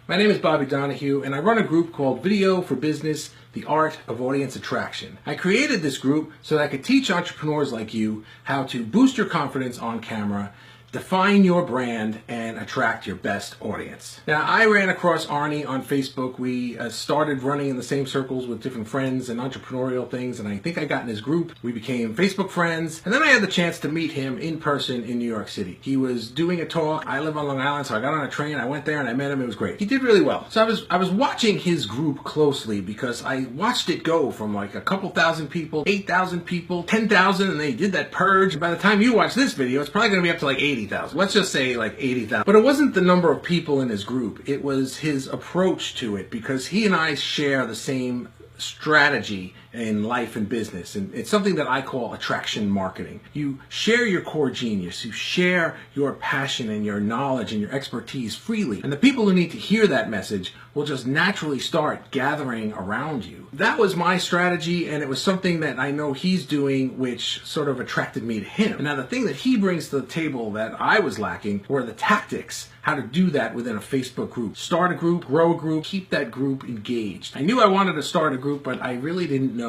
My name is Bobby Donohue, and I run a group called Video for Business, the Art of Audience Attraction. I created this group so that I could teach entrepreneurs like you how to boost your confidence on camera, define your brand, and attract your best audience. Now, I ran across Arne on Facebook. We started running in the same circles with different friends and entrepreneurial things, and I think I got in his group. We became Facebook friends, and then I had the chance to meet him in person in New York City. He was doing a talk. I live on Long Island, so I got on a train. I went there and I met him. It was great. He did really well. So I was watching his group closely because I watched it go from like a couple thousand people, 8,000 people, 10,000, and they did that purge. By the time you watch this video, it's probably going to be up to like 80,000. Let's just say like 80,000. But it wasn't the number of people in his group. It was his approach to it, because he and I share the same strategy in life and business, and it's something that I call attraction marketing. You share your core genius, you share your passion and your knowledge and your expertise freely, and the people who need to hear that message will just naturally start gathering around you. That was my strategy, and it was something that I know he's doing, which sort of attracted me to him. Now, the thing that he brings to the table that I was lacking were the tactics, how to do that within a Facebook group. Start a group, grow a group, keep that group engaged. I knew I wanted to start a group, but I really didn't know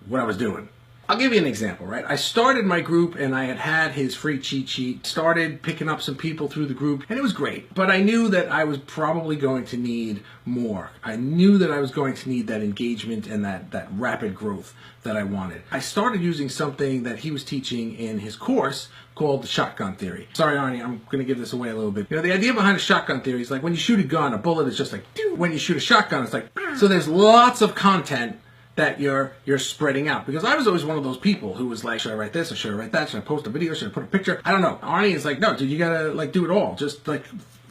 what I was doing. I'll give you an example, right? I started my group and I had his free cheat sheet, started picking up some people through the group, and it was great. But I knew that I was probably going to need more. I knew that I was going to need that engagement and that rapid growth that I wanted. I started using something that he was teaching in his course called the shotgun theory. Sorry, Arne, I'm going to give this away a little bit. You know, the idea behind a shotgun theory is like when you shoot a gun, a bullet is just like, doo. When you shoot a shotgun, it's like, so there's lots of content that you're spreading out. Because I was always one of those people who was like, should I write this or should I write that? Should I post a video? Should I put a picture? I don't know. Arne is like, no, dude, you gotta like do it all. Just like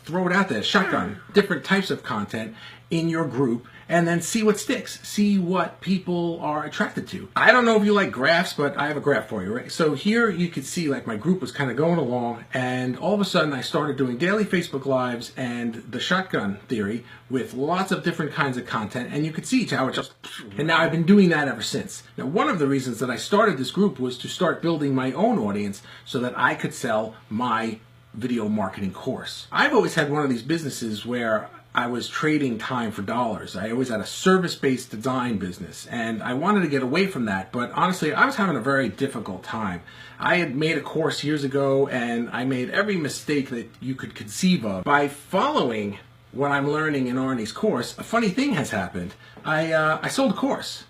throw it out there. Shotgun. Different types of content in your group, and then see what sticks. See what people are attracted to. I don't know if you like graphs, but I have a graph for you, right? So here you could see like my group was kind of going along, and all of a sudden I started doing daily Facebook Lives and the shotgun theory with lots of different kinds of content, and you could see how it just, and now I've been doing that ever since. Now, one of the reasons that I started this group was to start building my own audience so that I could sell my video marketing course. I've always had one of these businesses where I was trading time for dollars. I always had a service-based design business, and I wanted to get away from that, but honestly, I was having a very difficult time. I had made a course years ago, and I made every mistake that you could conceive of. By following what I'm learning in Arne's course, a funny thing has happened. I sold a course.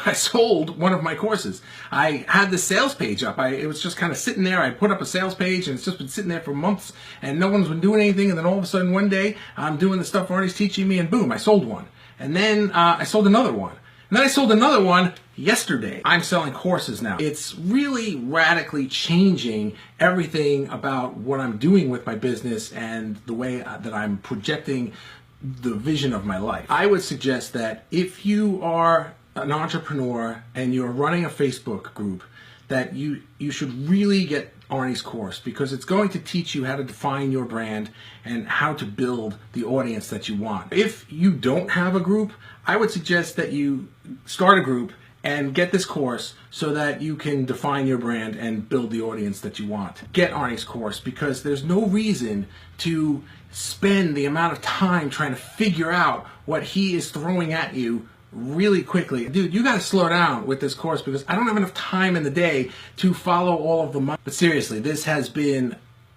I sold one of my courses. I had the sales page up. It was just kind of sitting there. I put up a sales page, and it's just been sitting there for months, and no one's been doing anything. And then all of a sudden one day, I'm doing the stuff Arne's teaching me, and boom, I sold one. And then I sold another one. And then I sold another one yesterday. I'm selling courses now. It's really radically changing everything about what I'm doing with my business and the way that I'm projecting the vision of my life. I would suggest that if you are an entrepreneur and you're running a Facebook group, that you should really get Arne's course, because it's going to teach you how to define your brand and how to build the audience that you want. If you don't have a group, I would suggest that you start a group and get this course so that you can define your brand and build the audience that you want. Get Arne's course, because there's no reason to spend the amount of time trying to figure out what he is throwing at you really quickly. Dude, you gotta slow down with this course, because I don't have enough time in the day to follow all of the money. But seriously, this has been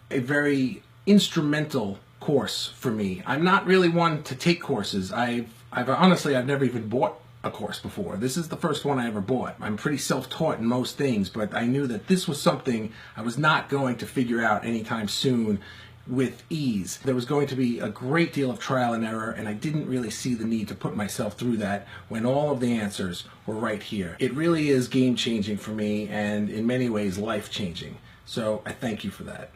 a very instrumental course for me. I'm not really one to take courses. I've honestly never even bought a course before. This is the first one I ever bought. I'm pretty self-taught in most things, but I knew that this was something I was not going to figure out anytime soon with ease. There was going to be a great deal of trial and error, and I didn't really see the need to put myself through that when all of the answers were right here. It really is game-changing for me, and in many ways life-changing. So I thank you for that.